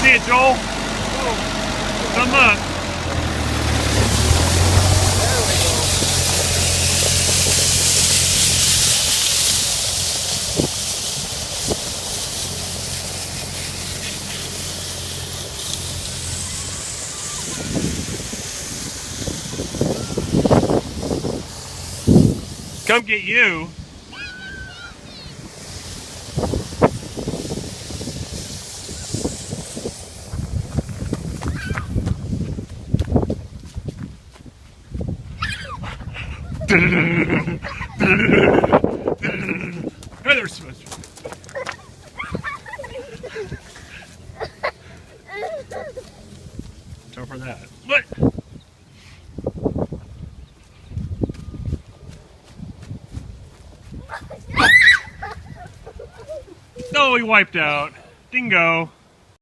see it, Joel? Thumb up. Come get you. There's so much. Go for that. What? No, he wiped out. Dingo.